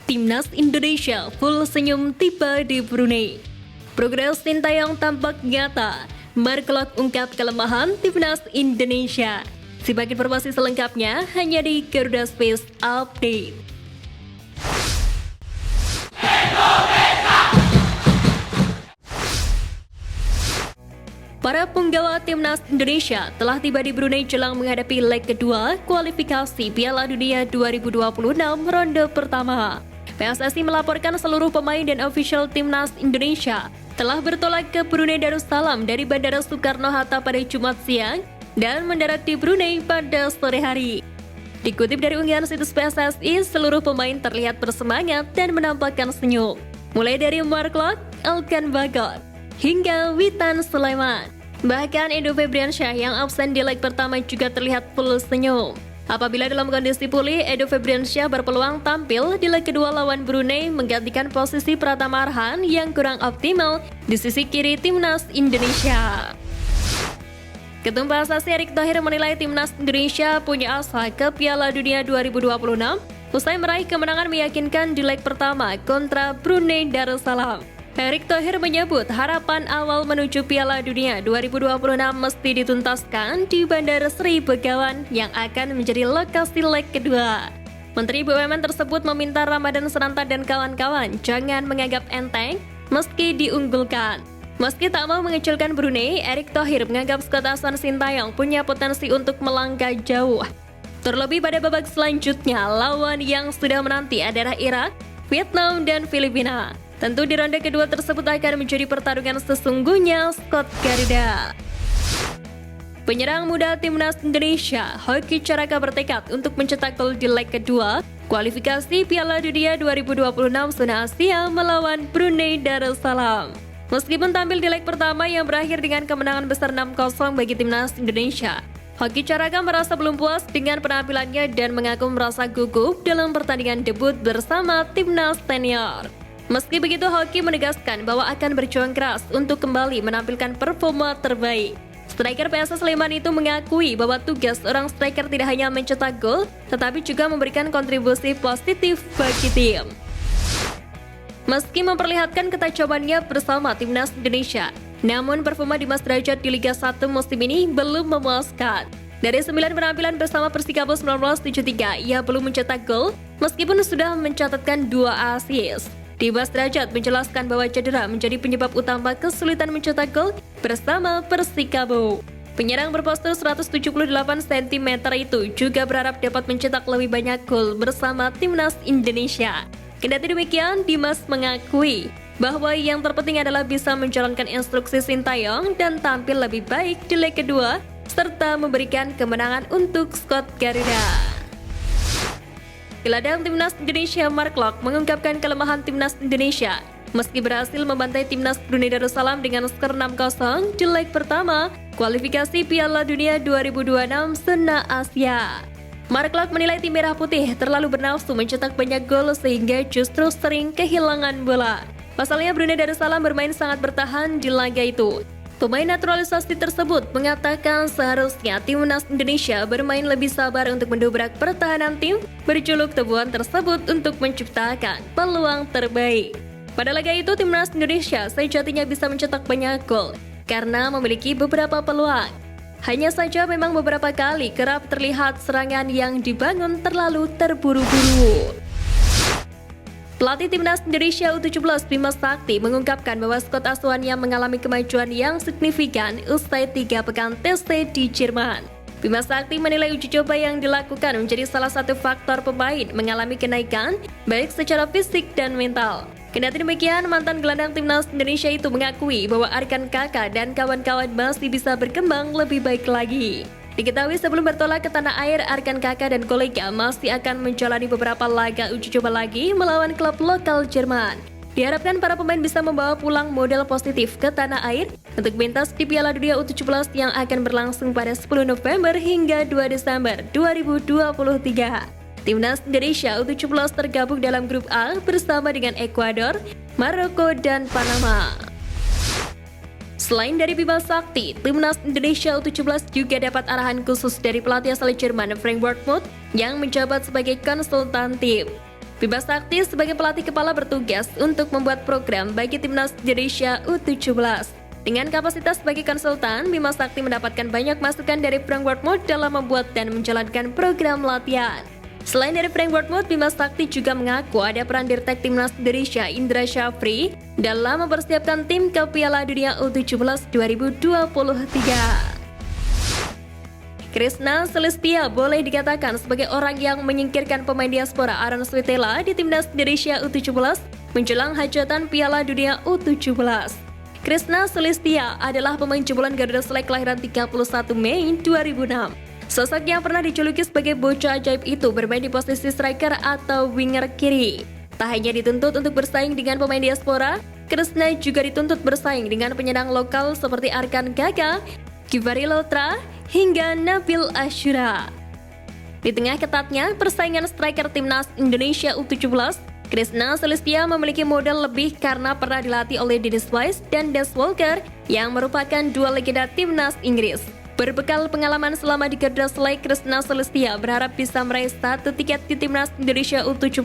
Timnas Indonesia full senyum tiba di Brunei. Progres Sintayong tampak nyata. Mark Klok ungkap kelemahan Timnas Indonesia. Simak informasi selengkapnya hanya di Garuda Space Update. Para punggawa Timnas Indonesia telah tiba di Brunei jelang menghadapi leg kedua kualifikasi Piala Dunia 2026 ronde pertama. PSSI melaporkan seluruh pemain dan official Timnas Indonesia telah bertolak ke Brunei Darussalam dari Bandara Soekarno-Hatta pada Jumat siang dan mendarat di Brunei pada sore hari. Dikutip dari unggahan situs PSSI, seluruh pemain terlihat bersemangat dan menampakkan senyum. Mulai dari Mark Klok, Elkan Bagot, hingga Witan Sulaiman. Bahkan Edo Febriansyah yang absen di leg pertama juga terlihat full senyum. Apabila dalam kondisi pulih, Edo Febriansyah berpeluang tampil di leg kedua lawan Brunei menggantikan posisi Pratama Arhan yang kurang optimal di sisi kiri Timnas Indonesia. Ketum PSSI Erick Thohir menilai Timnas Indonesia punya asa ke Piala Dunia 2026 usai meraih kemenangan meyakinkan di leg pertama kontra Brunei Darussalam. Erick Thohir menyebut harapan awal menuju Piala Dunia 2026 mesti dituntaskan di Bandara Sri Begawan yang akan menjadi lokasi leg kedua. Menteri BUMN tersebut meminta Ramadan Sananta dan kawan-kawan jangan menganggap enteng meski diunggulkan. Meski tak mau mengecilkan Brunei, Erick Thohir menganggap skuad asuhan Sintayong punya potensi untuk melangkah jauh. Terlebih pada babak selanjutnya, lawan yang sudah menanti adalah Irak, Vietnam, dan Filipina. Tentu di ronde kedua tersebut akan menjadi pertarungan sesungguhnya skuad Garuda. Penyerang muda Timnas Indonesia, Hoki Caraka bertekad untuk mencetak gol di leg kedua kualifikasi Piala Dunia 2026 zona Asia melawan Brunei Darussalam. Meskipun tampil di leg pertama yang berakhir dengan kemenangan besar 6-0 bagi Timnas Indonesia, Hoki Caraka merasa belum puas dengan penampilannya dan mengaku merasa gugup dalam pertandingan debut bersama Timnas senior. Meski begitu, Hoki menegaskan bahwa akan berjuang keras untuk kembali menampilkan performa terbaik. Striker PSS Sleman itu mengakui bahwa tugas seorang striker tidak hanya mencetak gol, tetapi juga memberikan kontribusi positif bagi tim. Meski memperlihatkan ketajamannya bersama Timnas Indonesia, namun performa Dimas Derajat di Liga 1 musim ini belum memuaskan. Dari 9 penampilan bersama Persikabo 1973, ia belum mencetak gol meskipun sudah mencatatkan 2 assist. Dimas Derajat menjelaskan bahwa cedera menjadi penyebab utama kesulitan mencetak gol bersama Persikabo. Penyerang berpostur 178 cm itu juga berharap dapat mencetak lebih banyak gol bersama Timnas Indonesia. Kendati demikian, Dimas mengakui bahwa yang terpenting adalah bisa menjalankan instruksi Sintayong dan tampil lebih baik di leg kedua serta memberikan kemenangan untuk skuad Garuda. Gelandang Timnas Indonesia Mark Klok mengungkapkan kelemahan Timnas Indonesia meski berhasil membantai Timnas Brunei Darussalam dengan skor 6-0 di leg pertama kualifikasi Piala Dunia 2026 zona Asia. Mark Klok menilai tim merah putih terlalu bernafsu mencetak banyak gol sehingga justru sering kehilangan bola. Pasalnya Brunei Darussalam bermain sangat bertahan di laga itu. Pemain naturalisasi tersebut mengatakan seharusnya Timnas Indonesia bermain lebih sabar untuk mendobrak pertahanan tim berjuluk tebuan tersebut untuk menciptakan peluang terbaik. Pada laga itu, Timnas Indonesia sejatinya bisa mencetak banyak gol karena memiliki beberapa peluang. Hanya saja memang beberapa kali kerap terlihat serangan yang dibangun terlalu terburu-buru. Pelatih Timnas Indonesia U17 Bima Sakti mengungkapkan bahwa skuad asuhannya mengalami kemajuan yang signifikan usai 3 pekan tesnya di Jerman. Bima Sakti menilai uji coba yang dilakukan menjadi salah satu faktor pemain mengalami kenaikan baik secara fisik dan mental. Kendati demikian, mantan gelandang Timnas Indonesia itu mengakui bahwa Arkan Kakak dan kawan-kawan masih bisa berkembang lebih baik lagi. Diketahui sebelum bertolak ke tanah air, Arkan Kakak dan kolega masih akan menjalani beberapa laga uji coba lagi melawan klub lokal Jerman. Diharapkan para pemain bisa membawa pulang modal positif ke tanah air untuk pentas di Piala Dunia U17 yang akan berlangsung pada 10 November hingga 2 Desember 2023. Timnas Indonesia U17 tergabung dalam grup A bersama dengan Ekuador, Maroko, dan Panama. Selain dari Bima Sakti, Timnas Indonesia U17 juga dapat arahan khusus dari pelatih asal Jerman Frank Wormuth yang menjabat sebagai konsultan tim. Bima Sakti sebagai pelatih kepala bertugas untuk membuat program bagi Timnas Indonesia U17. Dengan kapasitas sebagai konsultan, Bima Sakti mendapatkan banyak masukan dari Frank Wormuth dalam membuat dan menjalankan program latihan. Selain dari Frank Wormuth, Bima Sakti juga mengaku ada peran Dirtek Timnas Indonesia Indra Syafri dalam mempersiapkan tim ke Piala Dunia U17 2023. Krishna Sulistia boleh dikatakan sebagai orang yang menyingkirkan pemain diaspora Aaron Switela di Timnas Indonesia U17 menjelang hajatan Piala Dunia U17. Krishna Sulistia adalah pemain jebolan Garuda Select kelahiran 31 Mei 2006. Sosok yang pernah dijuluki sebagai bocah ajaib itu bermain di posisi striker atau winger kiri. Tak hanya dituntut untuk bersaing dengan pemain diaspora, Krishna juga dituntut bersaing dengan penyerang lokal seperti Arkan Gaga, Givari Lotra, hingga Nabil Ashura. Di tengah ketatnya persaingan striker Timnas Indonesia U17, Krishna Sulistia memiliki modal lebih karena pernah dilatih oleh Dennis Wise dan Des Walker yang merupakan dua legenda Timnas Inggris. Berbekal pengalaman selama di Garuda Select, Krishna Sulistia berharap bisa meraih satu tiket di Timnas Indonesia U17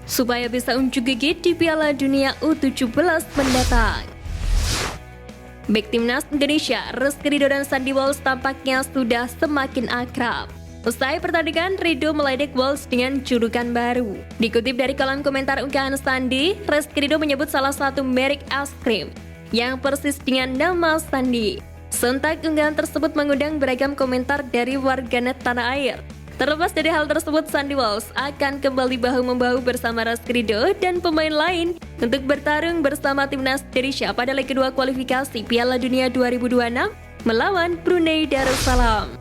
supaya bisa unjuk gigi di Piala Dunia U17 mendatang. Bek Timnas Indonesia, Rizky Ridho dan Sandy Walsh tampaknya sudah semakin akrab. Usai pertandingan, Ridho meledek Walsh dengan julukan baru. Dikutip dari kolom komentar unggahan Sandy, Rizky Ridho menyebut salah satu merek es krim yang persis dengan nama Sandy. Sontak unggahan tersebut mengundang beragam komentar dari warganet tanah air. Terlepas dari hal tersebut, Sandy Walsh akan kembali bahu-membahu bersama Rizky Ridho dan pemain lain untuk bertarung bersama Timnas Indonesia pada leg kedua kualifikasi Piala Dunia 2026 melawan Brunei Darussalam.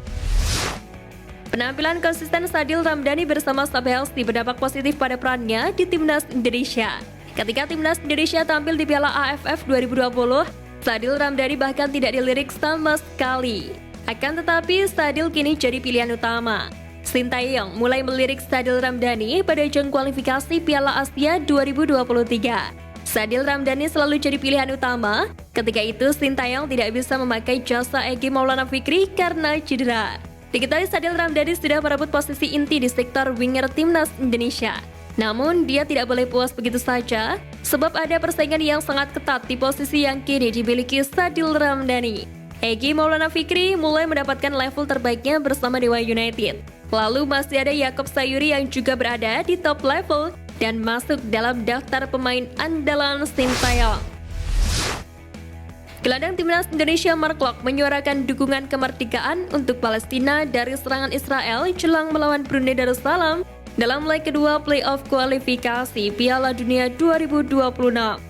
Penampilan konsisten Sadil Ramdhani bersama staf Chelsea berdampak positif pada perannya di Timnas Indonesia. Ketika Timnas Indonesia tampil di Piala AFF 2020, Sadil Ramdhani bahkan tidak dilirik sama sekali. Akan tetapi, Sadil kini jadi pilihan utama. Sintayong mulai melirik Sadil Ramdhani pada ajang kualifikasi Piala Asia 2023. Sadil Ramdhani selalu jadi pilihan utama. Ketika itu, Sintayong tidak bisa memakai jasa Egy Maulana Fikri karena cedera. Diketahui Sadil Ramdhani sudah merebut posisi inti di sektor winger Timnas Indonesia. Namun, dia tidak boleh puas begitu saja, sebab ada persaingan yang sangat ketat di posisi yang kini dimiliki Sadil Ramdhani. Egy Maulana Fikri mulai mendapatkan level terbaiknya bersama Dewa United. Lalu masih ada Yaakob Sayuri yang juga berada di top level dan masuk dalam daftar pemain andalan Sintayong. Gelandang Timnas Indonesia Mark Locke menyuarakan dukungan kemerdekaan untuk Palestina dari serangan Israel jelang melawan Brunei Darussalam dalam leg kedua playoff kualifikasi Piala Dunia 2026.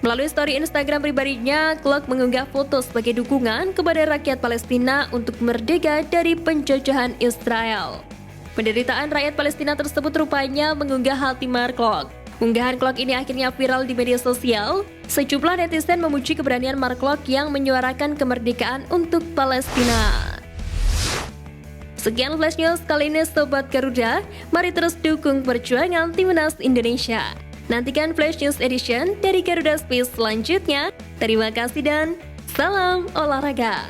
Melalui story Instagram pribadinya, Locke mengunggah foto sebagai dukungan kepada rakyat Palestina untuk merdeka dari penjajahan Israel. Penderitaan rakyat Palestina tersebut rupanya mengunggah hati Mark Locke. Unggahan Locke ini akhirnya viral di media sosial. Sejumlah netizen memuji keberanian Mark Locke yang menyuarakan kemerdekaan untuk Palestina. Sekian Flash News kali ini Sobat Garuda, mari terus dukung perjuangan Timnas Indonesia. Nantikan Flash News Edition dari Garuda Space selanjutnya. Terima kasih dan salam olahraga.